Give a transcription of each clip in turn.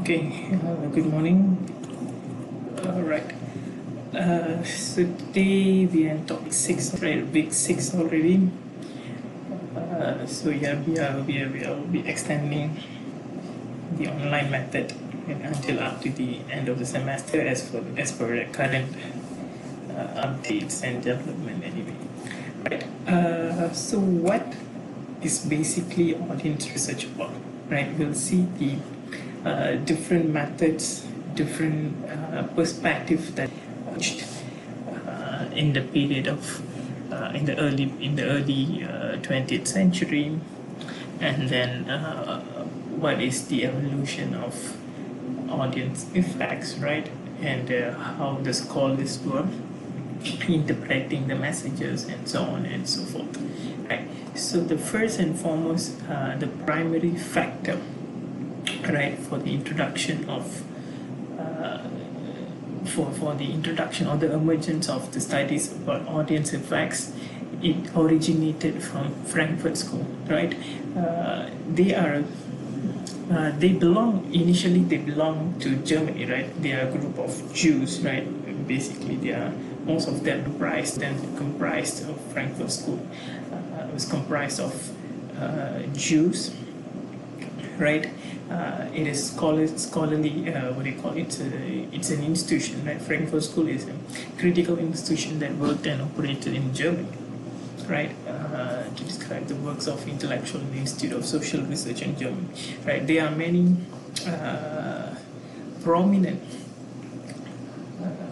Okay, good morning. Right. So today we are in topic 6, right? Week 6 already. So yeah, we will be extending the online method until up to the end of the semester as per the current updates and development anyway. Right. So what is basically audience research about? Right. We'll see the different methods, different perspectives that in the period of in the early 20th century, and then what is the evolution of audience effects, right? And how the scholars were interpreting the messages and so on and so forth, right? So the first and foremost, the primary factor, right, for the introduction of for the introduction or the emergence of the studies about audience effects, it originated from Frankfurt School, right? They belong to Germany, right? They are a group of Jews, right? Basically, most of them comprised of Frankfurt School. It was comprised of Jews, right? It is scholarly, what do you call it? It's an institution, right? Frankfurt School is a critical institution that worked and operated in Germany, right? To describe the works of intellectual and Institute of Social Research in Germany, right? There are many prominent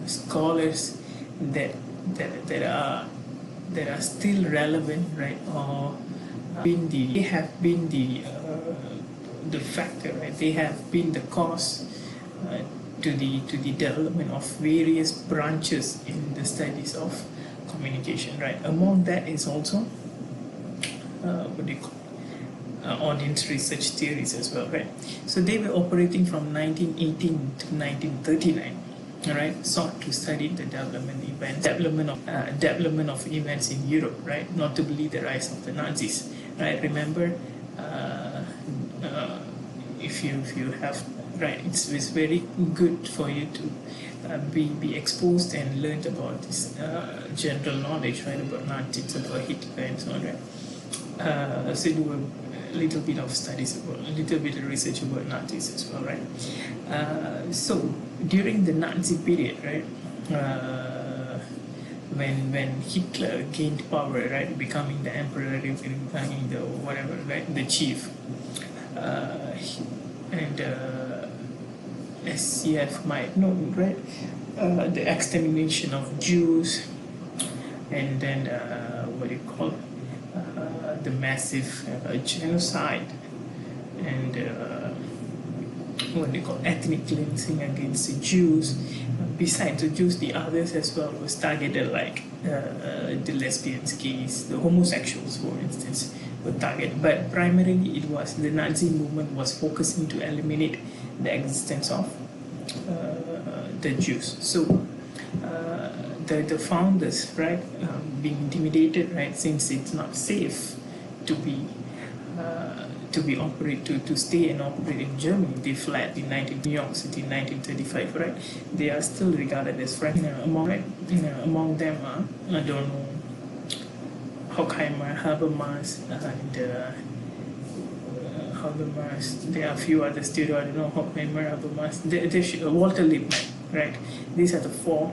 scholars that are still relevant, right? Or they have been the factor, right? They have been the cause to the development of various branches in the studies of communication, right? Among that is also what do you call audience research theories as well, right? So they were operating from 1918 to 1939. All right, sought to study the development of events in Europe, right? Notably the rise of the Nazis, right? Remember, if you have, right, it's very good for you to be exposed and learned about this general knowledge, right, about Nazis, about Hitler and so on, right? So do a little bit of studies about, a little bit of research about Nazis as well, right? So during the Nazi period, right, when Hitler gained power, right, becoming the emperor, becoming the whatever, right, the chief, and SCF might know, right, the extermination of Jews, and then what do you call it? The massive genocide, and what they call ethnic cleansing against the Jews. Besides the Jews, the others as well was targeted, like the lesbians, gays, the homosexuals, for instance, were targeted. But primarily, it was the Nazi movement was focusing to eliminate the existence of the Jews. So the founders, right, being intimidated, right, since it's not safe to stay and operate in Germany, they fled in New York City in 1935, right? They are still regarded as friends. Among them are, I don't know, Horkheimer, Habermas, and Habermas. There are a few others too. I don't know, Horkheimer, Habermas, Walter Lippmann, right? These are the four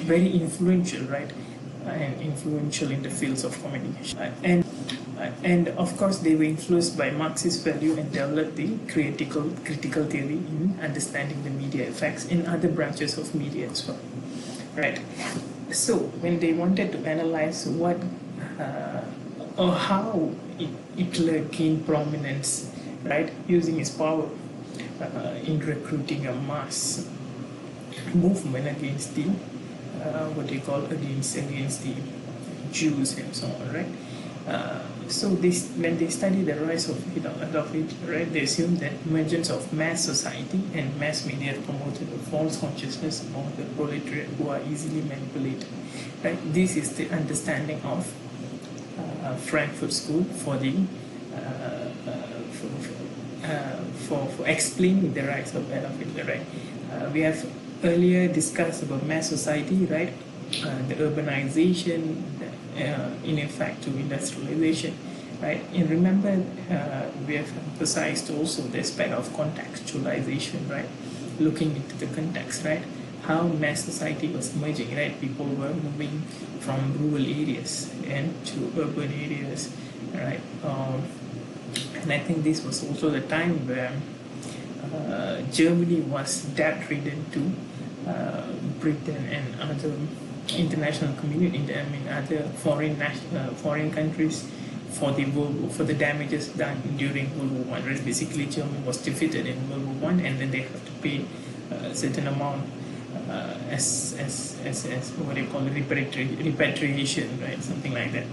very influential, right? And influential in the fields of communication, and of course they were influenced by Marxist value and developed the critical theory in understanding the media effects in other branches of media as well, right? So when they wanted to analyze what or how Hitler gained prominence, right, using his power in recruiting a mass movement against the what they call against the Jews and so on, right? So when they study the rise of Adolf Hitler, right, they assume that emergence of mass society and mass media promoted a false consciousness among the proletariat who are easily manipulated, right? This is the understanding of Frankfurt School for the for explaining the rise of Adolf Hitler, right? We have earlier discussed about mass society, right? The urbanization, in effect to industrialization, right? And remember, we have emphasized also the aspect of contextualization, right? Looking into the context, right? How mass society was emerging, right? People were moving from rural areas and to urban areas, right? And I think this was also the time where Germany was debt-ridden to Britain and other international community, I mean other foreign countries for the damages done during World War One. Right? Basically, Germany was defeated in World War One, and then they have to pay a certain amount as what do you call it, repatriation, right? Something like that.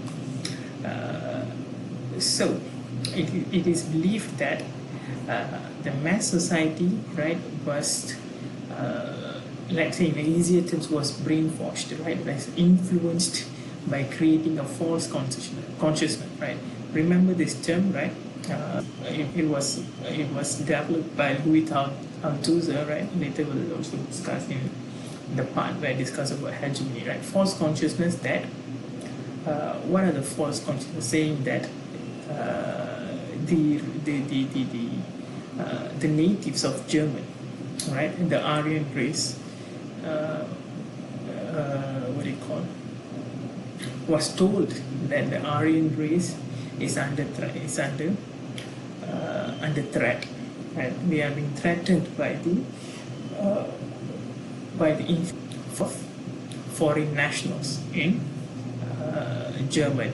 So it is believed that the mass society, right, was let's say in easier terms, was brainwashed, right? Was influenced by creating a false consciousness, right? Remember this term, right? It was developed by Louis Althusser, right? Later we'll also discuss in the part where I discuss about hegemony, right? False consciousness that what are the false consciousness? Saying that the natives of Germany, right, and the Aryan race, what do you call, was told that the Aryan race is under threat, right? We are being threatened by the influence of foreign nationals in Germany,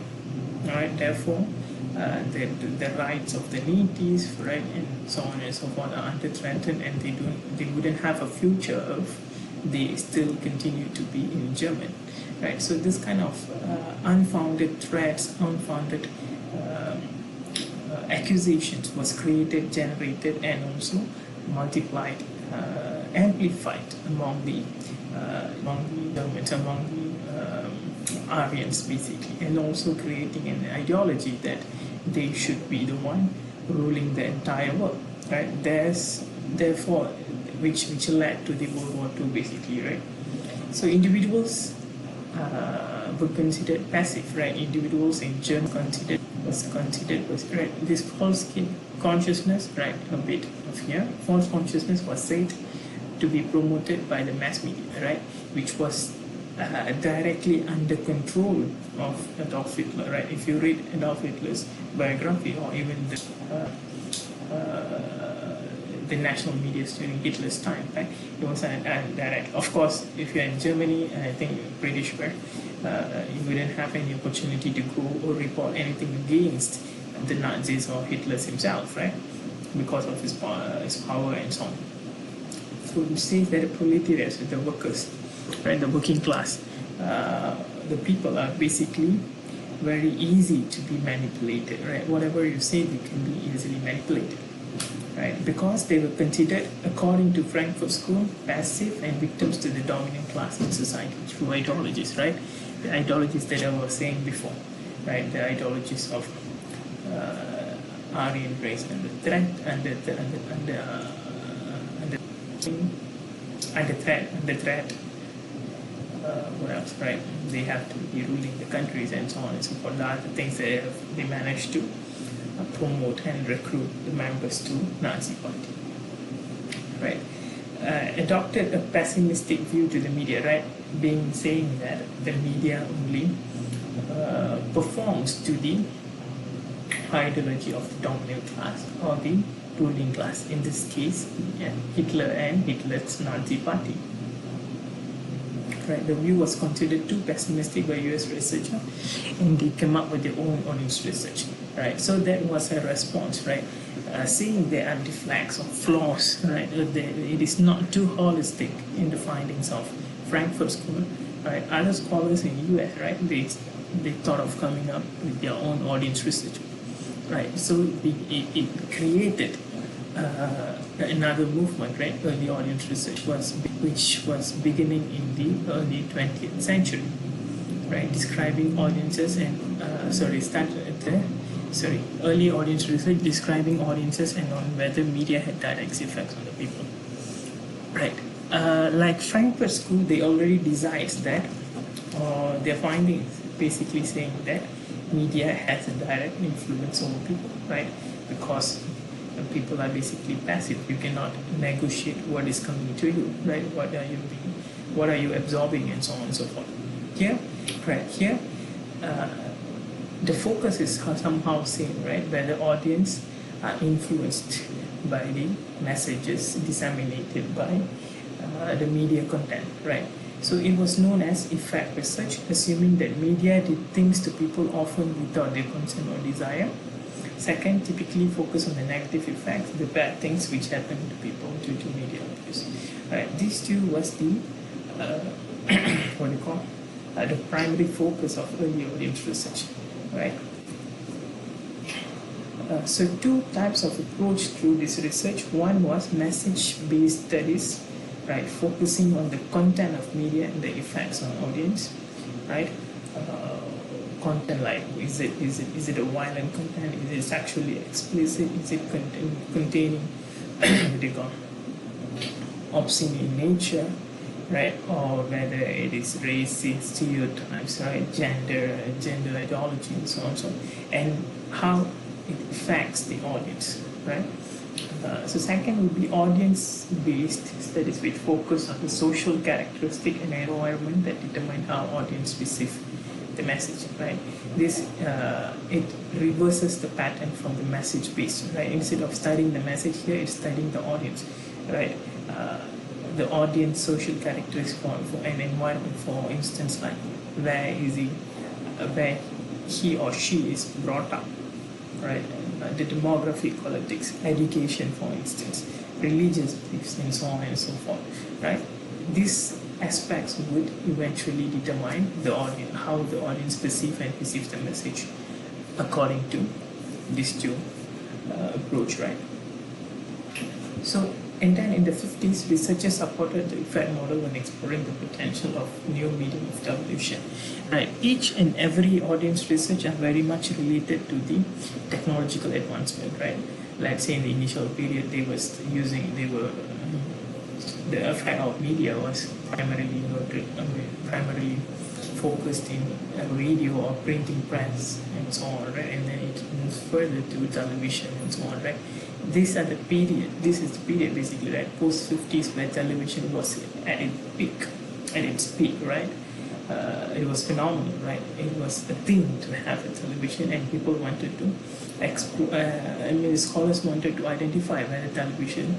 right? Therefore, the rights of the natives, right, and so on and so forth are under threatened, and they wouldn't have a future if they still continue to be in Germany, right? So this kind of unfounded threats, unfounded accusations was created, generated, and also multiplied, amplified among the Germans, among the Aryans, basically, and also creating an ideology that they should be the one ruling the entire world, right? Therefore, which led to the World War II, basically, right? So individuals were considered passive, right? Individuals in Germany was right? This false consciousness, right? A bit of here, false consciousness was said to be promoted by the mass media, right? Which was directly under control of Adolf Hitler, right? If you read Adolf Hitler's biography, or even the national media during Hitler's time, right? It was direct. Of course, if you're in Germany, and I think British were, you wouldn't have any opportunity to go or report anything against the Nazis or Hitler himself, right? Because of his power and so on. So it says that the proletariat, the workers, right, the working class, the people are basically very easy to be manipulated, right? Whatever you say, they can be easily manipulated, right? Because they were considered, according to Frankfurt School, passive and victims to the dominant class in society through ideologies, right? The ideologies that I was saying before, right? The ideologies of Aryan race and the threat and the threat. What else, right? They have to be ruling the countries and so on and so forth. The other things they managed to promote and recruit the members to Nazi party, right? Adopted a pessimistic view to the media, right? Saying that the media only performs to the ideology of the dominant class or the ruling class. In this case, Hitler and Hitler's Nazi party. Right, the view was considered too pessimistic by US researchers, and they came up with their own honest research. Right, so that was a response. Right, seeing there are defects or flaws. Right, it is not too holistic in the findings of Frankfurt School. Right, other scholars in US, right, they thought of coming up with their own audience research. Right, so it created another movement, right? Early audience research which was beginning in the early 20th century, right? Describing audiences and started at the early audience research describing audiences and on whether media had direct effects on the people. Right. Like Frankfurt School, they already decides that their findings basically saying that media has a direct influence over people, right? Because people are basically passive. You cannot negotiate what is coming to you, right? What are you absorbing, and so on and so forth. Here, right here, the focus is somehow same, right? Where the audience are influenced by the messages disseminated by the media content, right? So it was known as effect research, assuming that media did things to people often without their consent or desire. Second, typically focus on the negative effects, the bad things which happen to people due to media abuse. Right, these two was the what do you call the primary focus of early audience research, right? So two types of approach through this research. One was message-based studies, right, focusing on the content of media and the effects on audience, right? Content like is it a violent content? Is it sexually explicit? Is it containing what do you call obscene in nature, right? Or whether it is racist stereotypes, right? Gender ideology, and so on, and how it affects the audience, right? So second would be audience-based studies which focus on the social characteristic and environment that determine how audience receive the message, right? This it reverses the pattern from the message-based, right? Instead of studying the message, here it's studying the audience, right? The audience social characteristics for an environment, for instance, like where he or she is brought up, right? The demographic, politics, education, for instance, religious beliefs, and so on and so forth, right? These aspects would eventually determine the audience, how the audience perceive and receives the message, according to these two approach, right? So, and then in the 50s, researchers supported the effect model when exploring the potential of new medium of television. Right, each and every audience research are very much related to the technological advancement, right? Let's say in the initial period, the effect of media was primarily focused in radio or printing press and so on, right? And then it moves further to television and so on, right? This is the period basically, right, post 50s, where television was at its peak, right? It was phenomenal, right? It was a thing to have a television, and people wanted to scholars wanted to identify whether television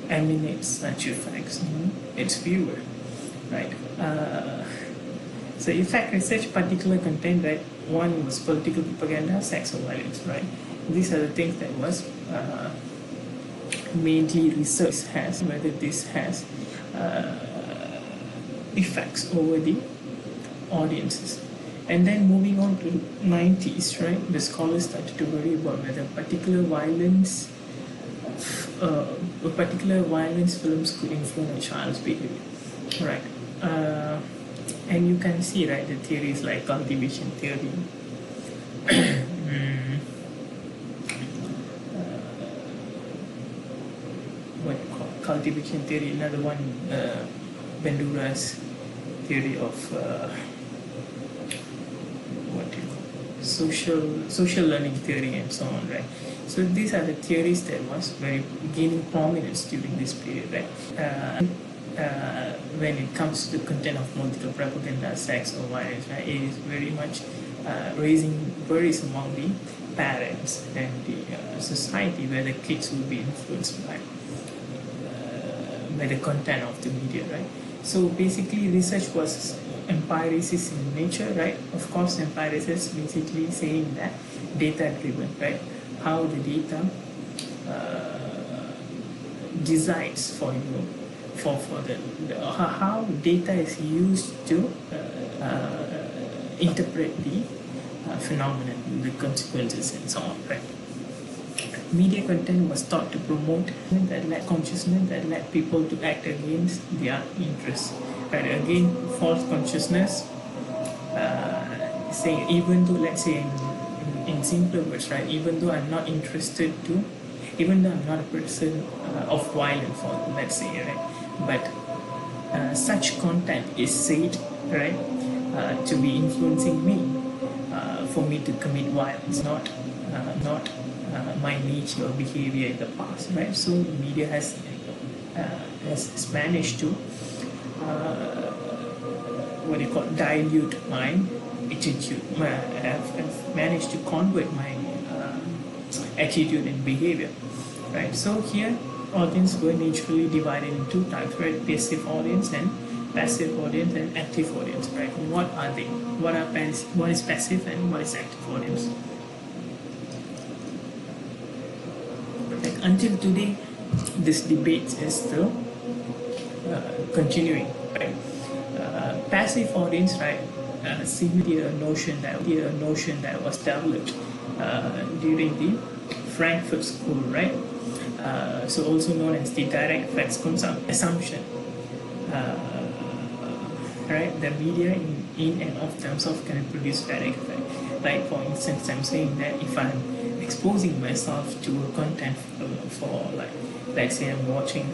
emanates such effects on its viewer, right? So effect research, particular content, right? One was political propaganda, sex or violence, right? These are the things that was mainly research has, whether this has effects over the audiences. And then moving on to 90s, right? The scholars started to worry about whether particular violence films could influence a child's behavior, right? And you can see, right, the theories like cultivation theory, cultivation theory, another one, Bandura's theory of social learning theory, and so on, right? So these are the theories that was very gaining prominence during this period, right? When it comes to the content of political propaganda, sex or violence, right, it is very much raising worries among the parents and the society, where the kids will be influenced by the content of the media, right? So basically, research was empiricist in nature, right? Of course, empiricist basically saying that data-driven, right? How the data decides for you, how data is used to interpret the phenomenon, the consequences, and so on, right? Media content was thought to promote that led consciousness, that led people to act against their interests. Right? Again, false consciousness, saying even though, let's say, in simpler words, right? Even though I'm not interested to, even though I'm not a person of violent form, let's say, right? But such content is said, right, to be influencing me, for me to commit violence, not my nature or behavior in the past, right? So media has managed to what do you call dilute my attitude, have managed to convert my attitude and behavior, right? So here audience were naturally divided in two types, right? Passive audience and passive audience and active audience, right? What are they? What is passive and what is active audience? Like until today, this debate is still continuing, right? Passive audience, right? Similar notion that was developed during the Frankfurt School, right? So also known as the direct effects assumption, right? The media in and of themselves can produce direct effect. Like for instance, I'm saying that if I'm exposing myself to a content for like, let's say I'm watching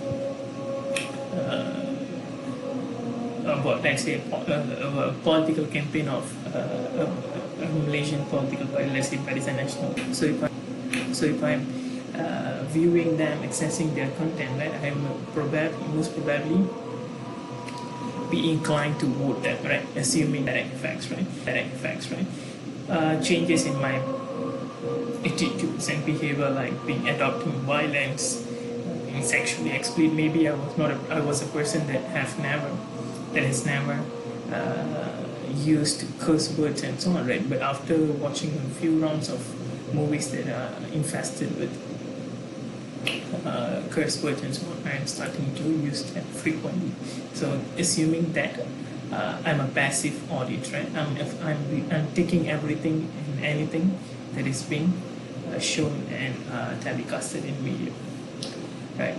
about, let's say, a political campaign of a Malaysian political party, let's say Barisan Nasional. So if I'm viewing them, accessing their content, right, I will most probably be inclined to vote them, right? Assuming direct effects, right? Changes in my attitudes and behavior, like being adopting violence, being sexually explicit. Maybe I was a person that has never used curse words and so on, right? But after watching a few rounds of movies that are infested with curse words and so on, I'm starting to use them frequently. So assuming that I'm a passive audience, right? I'm taking everything and anything that is being shown and telecasted in media. Right.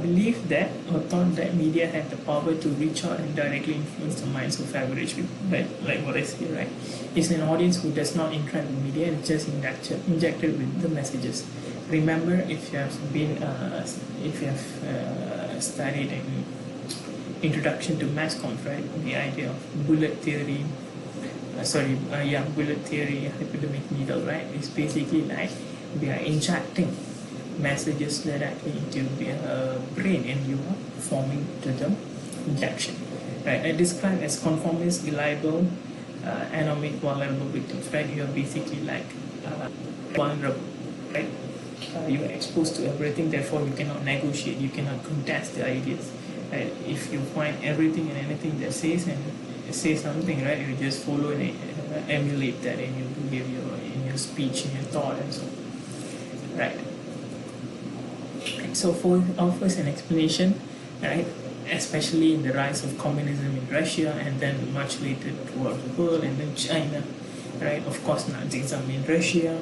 Believe that or thought that media had the power to reach out and directly influence the minds of average people, right? Like what I say, right? It's an audience who does not interact with media and just injected with the messages. Remember, if you have studied an introduction to mass comms, right? The idea of bullet theory, bullet theory, hypodermic needle, right? It's basically like we are injecting messages directly into your brain and you are forming to the injection, right? I describe as conformist, reliable, anomic, vulnerable victims, right? You are basically like vulnerable, right? You are exposed to everything, therefore you cannot negotiate, you cannot contest the ideas, right? If you find everything and anything that says something, right, you just follow and emulate that in your behavior, in your speech, in your thought, and so on, right? So for offers an explanation, right, especially in the rise of communism in Russia and then much later throughout the world and then China, right? Of course, Nazism in Russia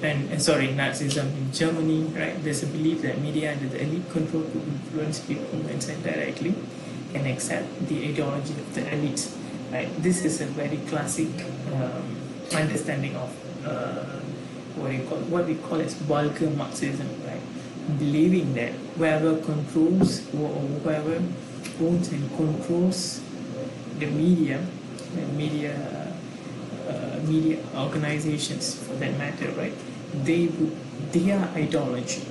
Nazism in Germany, right? There's a belief that media under the elite control could influence people mindset directly and accept the ideology of the elites, right? This is a very classic understanding of what we call as vulgar Marxism, right? Believing that whoever controls or whoever owns and controls the media organizations for that matter, right? Their ideology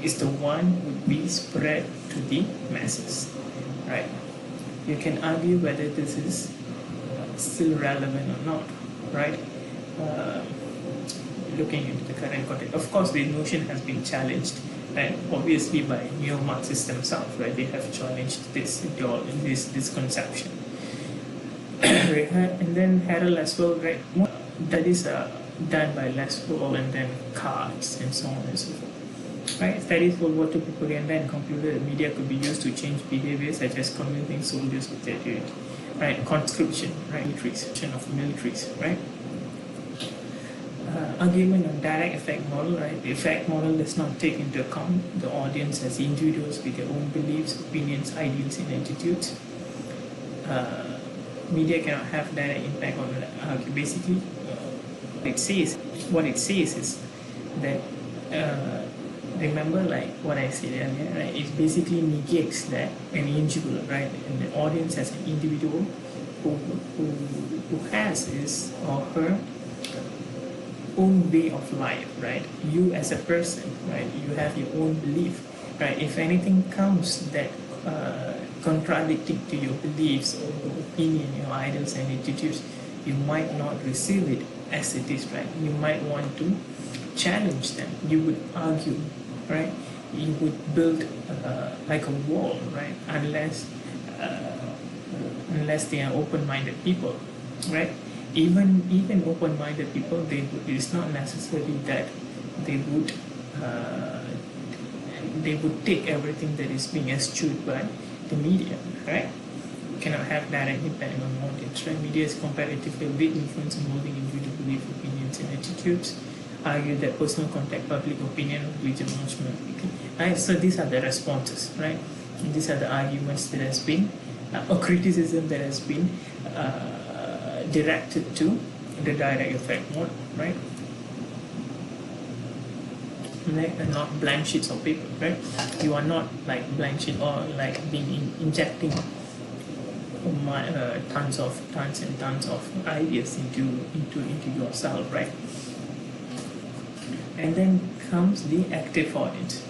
is the one would be spread to the masses, right? You can argue whether this is still relevant or not, right? Looking into the current context, of course, the notion has been challenged, and obviously by neo-Marxists themselves, right? They have challenged this conception. And then Harold Laswell, right? That is done by Laswell and then Katz and so on and so forth. Right? Studies World War II propaganda and concluded that media could be used to change behavior, such as convincing soldiers with their duty. Right? Conscription, right? Militaries, right? Argument on direct effect model, right? The effect model does not take into account the audience as individuals with their own beliefs, opinions, ideals, and attitudes. Media cannot have direct impact on basically It says, what it says is that, remember like what I said earlier, right? It basically negates that an individual, right, and the audience as an individual who has his or her own way of life, right? You as a person, right, you have your own belief, right? If anything comes that contradicting to your beliefs or your opinion, your ideals and attitudes, you might not receive it as it is, right? You might want to challenge them. You would argue, right? You would build like a wall, right? Unless they are open-minded people, right? Even open-minded people, it's not necessary that they would take everything that is being eschewed by the media, right? You cannot have direct impact on audience, right? Media is comparatively a big influence in molding individual belief, opinions, and attitudes. Argue that personal contact, public opinion, religion, management, right? So these are the responses, right? And these are the arguments that has been, or criticism that has been directed to the direct effect model, right? Not blank sheets of paper, right? You are not like blank sheet or like being injecting tons and tons of ideas into yourself, right? And then comes the active audience,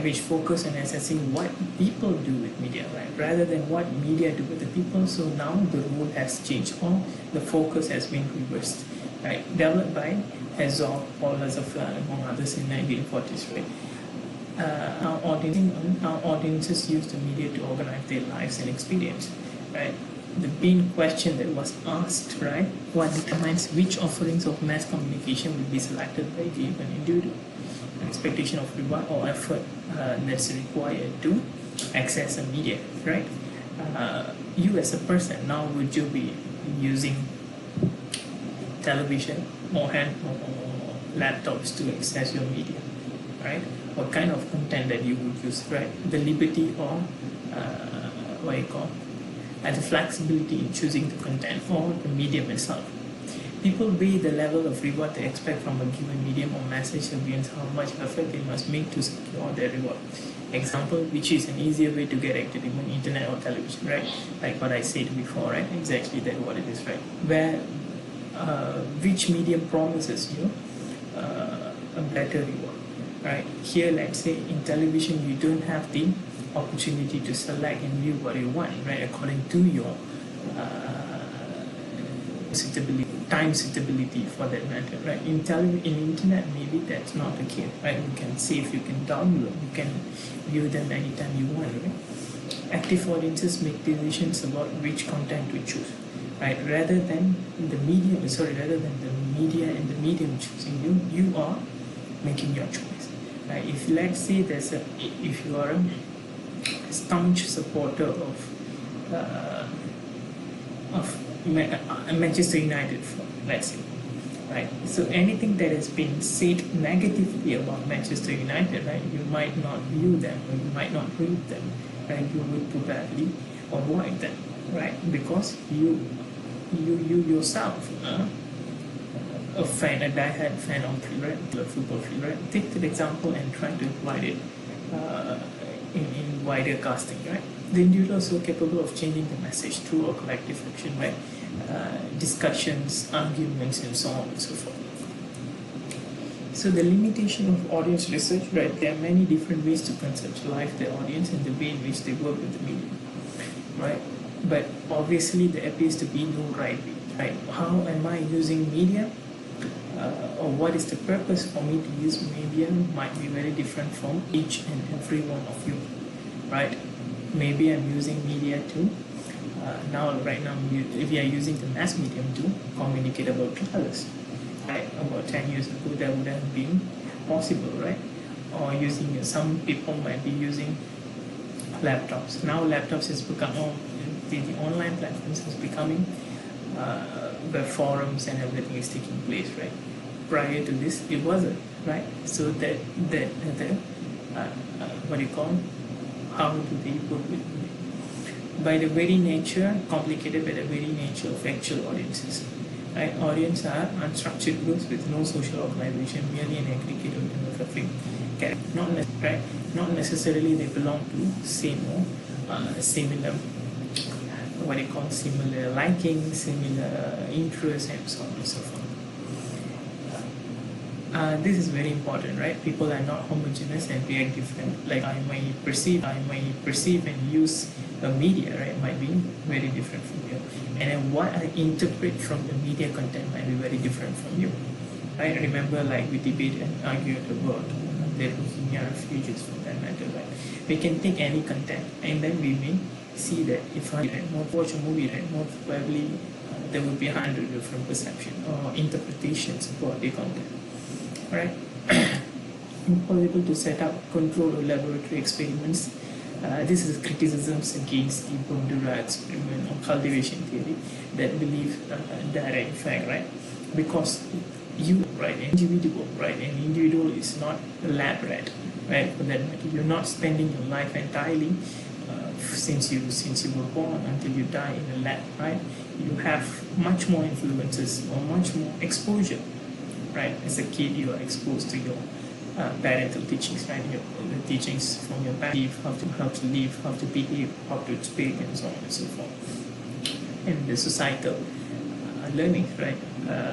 which focus on assessing what people do with media, right, rather than what media do with the people. So now the role has changed, or the focus has been reversed, right? Developed by Herzog, Paul Lazarsfeld, among others in 1940s, right? Our audiences use the media to organize their lives and experience, right? The main question that was asked, right, what determines which offerings of mass communication will be selected by a given individual? An expectation of reward or effort that's required to access a media, right? You as a person, now would you be using television or laptops to access your media, right? What kind of content that you would use, right? The liberty or the flexibility in choosing the content or the medium itself. People weigh the level of reward they expect from a given medium or message against how much effort they must make to secure their reward. Example, which is an easier way to get entertainment, internet or television, right? Like what I said before, right? Exactly that what it is, right? Where which medium promises you a better reward, right? Here, let's say in television, you don't have the opportunity to select and view what you want, right? According to your time suitability for that matter, right? In internet, maybe that's not the case, right? You can save, you can download, you can view them anytime you want, right? Active audiences make decisions about which content to choose, right? Rather than the media and the medium choosing you, you are making your choice, right? If let's say if you are a staunch supporter of Manchester United, let's say, right? So anything that has been said negatively about Manchester United, right, you might not view them, or you might not read them, right? You would probably avoid them, right? Because you yourself, a diehard fan of the football field, right? Take the example and try to apply it in wider casting, right? The individual is so capable of changing the message through a collective action, right? Discussions, arguments, and so on and so forth. So the limitation of audience research, right? There are many different ways to conceptualize the audience and the way in which they work with the medium, right? But obviously there appears to be no right way, right? How am I using media? Or what is the purpose for me to use media might be very different from each and every one of you, right? Maybe I'm using media to right now we are using the mass medium to communicate about travelers, right? About 10 years ago that would have been possible, right? Or some people might be using laptops. Now laptops has become the online platforms is becoming where forums and everything is taking place, right? Prior to this, it wasn't, right? So how do they work with it? By the very nature, complicated by the very nature of actual audiences. Right? Audience are unstructured groups with no social organization, merely an aggregate of demographic character. Not necessarily they belong to same or similar, what do you call, similar liking, similar interests, and so on and so forth. This is very important, right? People are not homogeneous and react different. Like I might perceive and use a media, right, might be very different from you. And then what I interpret from the media content might be very different from you. Right? Remember, like we debate and argue about the Rohingya refugees from that matter, right? We can take any content and then we may see that if I not watch a movie, right, more probably there will be 100 different perceptions or interpretations about the content. Right? Impossible to set up, control, or laboratory experiments. This is criticisms against the Bandura experiment or cultivation theory that believe that in fact, right? Because you, right, an individual is not a lab rat, right? For that matter, you're not spending your life entirely since you were born until you die in a lab, right? You have much more influences or much more exposure. Right, as a kid, you are exposed to your parental teachings, right? The teachings from your parents, how to live, how to behave, how to speak, and so on and so forth. And the societal learning, right?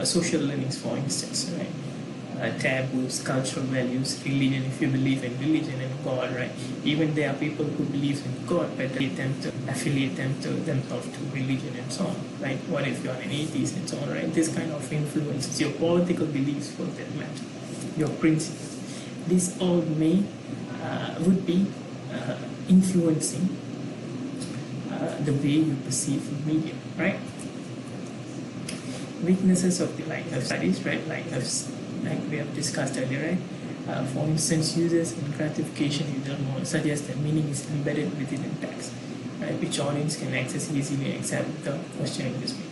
Social learnings, for instance, right? Taboos, cultural values, religion. If you believe in religion and God, right? Even there are people who believe in God, but they attempt to affiliate themselves to religion and so on, right? What if you are an atheist and so on, right? This kind of influences your political beliefs, for that matter, your principles. This all would be influencing the way you perceive the media, right? Weaknesses of the line of studies, right? Like we have discussed earlier, right? For instance, users and gratification suggest that meaning is embedded within the text, right? Which audience can access easily except without questioning this meaning,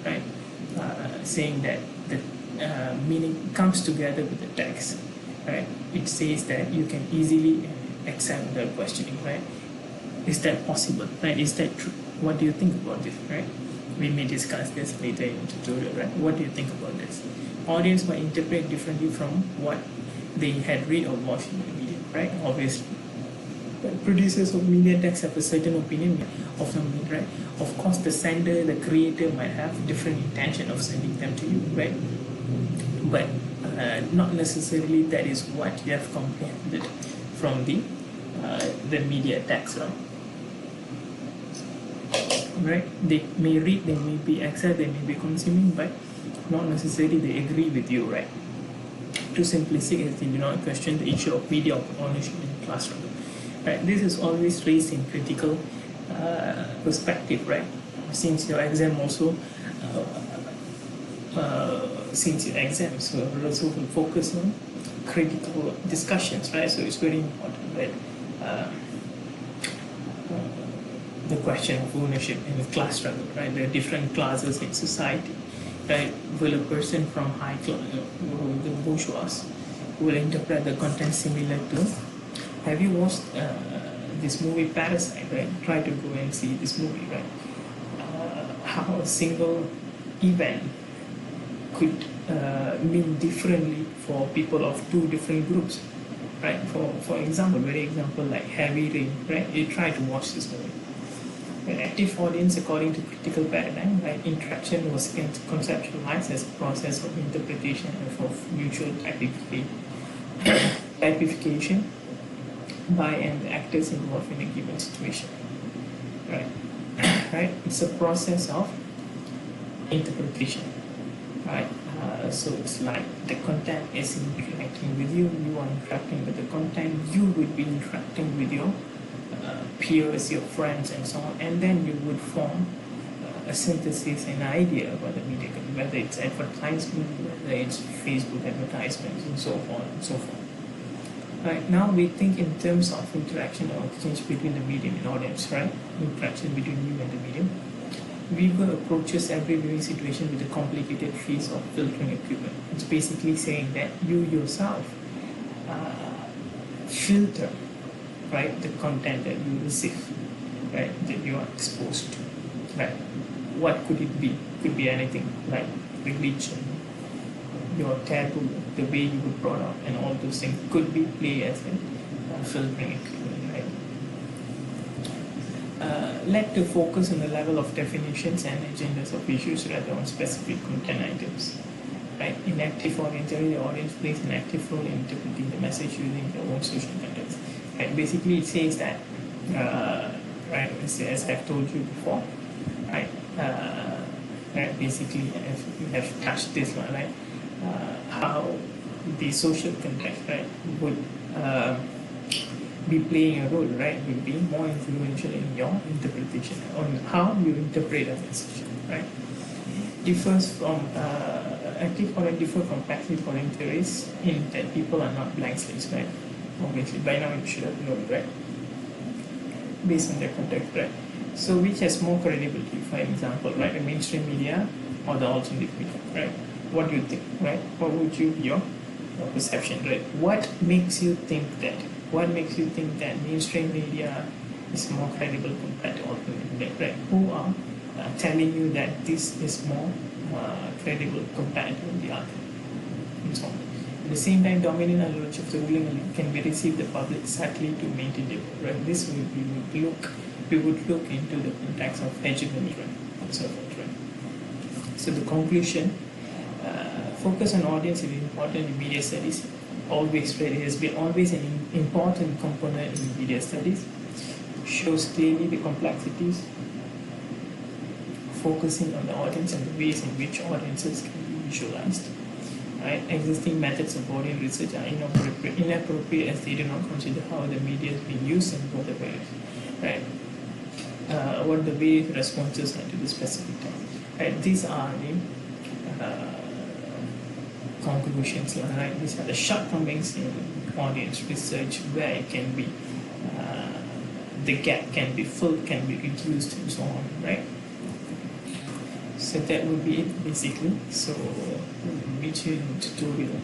right? Saying that the meaning comes together with the text, right? It says that you can easily accept without questioning, right? Is that possible, right? Is that true? What do you think about this, right? We may discuss this later in the tutorial, right? What do you think about this? Audience might interpret differently from what they had read or watched in the media, right? Obviously, producers of media texts have a certain opinion of something, right? Of course, the sender, the creator might have different intention of sending them to you, right? But not necessarily that is what you have comprehended from the media text, right? Right? They may read, they may be accept, they may be consuming, but not necessarily they agree with you, right? Too simplistic as they do not question the issue of media ownership in the classroom. Right? This is always raised in critical perspective, right? Since your exam also, since your exams will also will focus on critical discussions, right? So it's very important that the question of ownership in the class struggle, right? There are different classes in society, right? Will a person from high class, the bourgeois, will interpret the content similar to? Have you watched this movie Parasite, right? Try to go and see this movie, right? How a single event could mean differently for people of two different groups, right? For example, very example like Heavy Rain, right? You try to watch this movie. An active audience, according to critical paradigm, right? Interaction was conceptualized as a process of interpretation and of mutual typification by and the actors involved in a given situation, right? Right? It's a process of interpretation, right? So it's like the content is interacting with you, you are interacting with the content, you would be interacting with your peers, your friends, and so on, and then you would form a synthesis, an idea about the media, whether it's advertisement, whether it's Facebook advertisements, and so on and so forth. Right now, we think in terms of interaction or exchange between the medium and audience, right? Interaction between you and the medium. Weaver approaches every viewing situation with a complicated phase of filtering equipment. It's basically saying that you yourself filter, right, the content that you receive, right, that you are exposed to, right? What could it be? Could be anything, like religion, your taboo, the way you were brought up, and all those things could be played as a filtering equivalent, right? Led to focus on the level of definitions and agendas of issues rather on specific content items. Right? In active oriented, the audience plays an active role in interpreting the message using their own social context. Right? Basically, it says that, right, as I've told you before, right? Right, basically, as we have touched this one, right? How the social context, right, would be playing a role, right, will be more influential in your interpretation on how you interpret a message, right? Differs from active oriented differ from passive oriented theories in that people are not blank slates, right? Obviously, by now you should have known, right? Based on their context, right? So, which has more credibility? For example, right, the mainstream media or the alternative media, right? What do you think, right? What would you your perception, right? What makes you think that? What makes you think that mainstream media is more credible compared to alternative media, right? Who are telling you that this is more credible compared to the other, and so on. At the same time, dominant knowledge of the ruling elite can be received the public subtly to maintain the right. This would we would look into the context of hegemony, right, and so forth, right. So the conclusion: focus on audience is important in media studies. Always, right, it has been always an important component in media studies. Shows clearly the complexities, focusing on the audience and the ways in which audiences can be visualized. Right? Existing methods of audience research are inappropriate as they do not consider how the media is being used and what the various, right? What the various responses are to the specific time. Right? These are the conclusions. Right? These are the shortcomings in audience research where it can be the gap can be filled, can be reduced, and so on. Right? So that would be it basically. So we'll meet you in tutorial.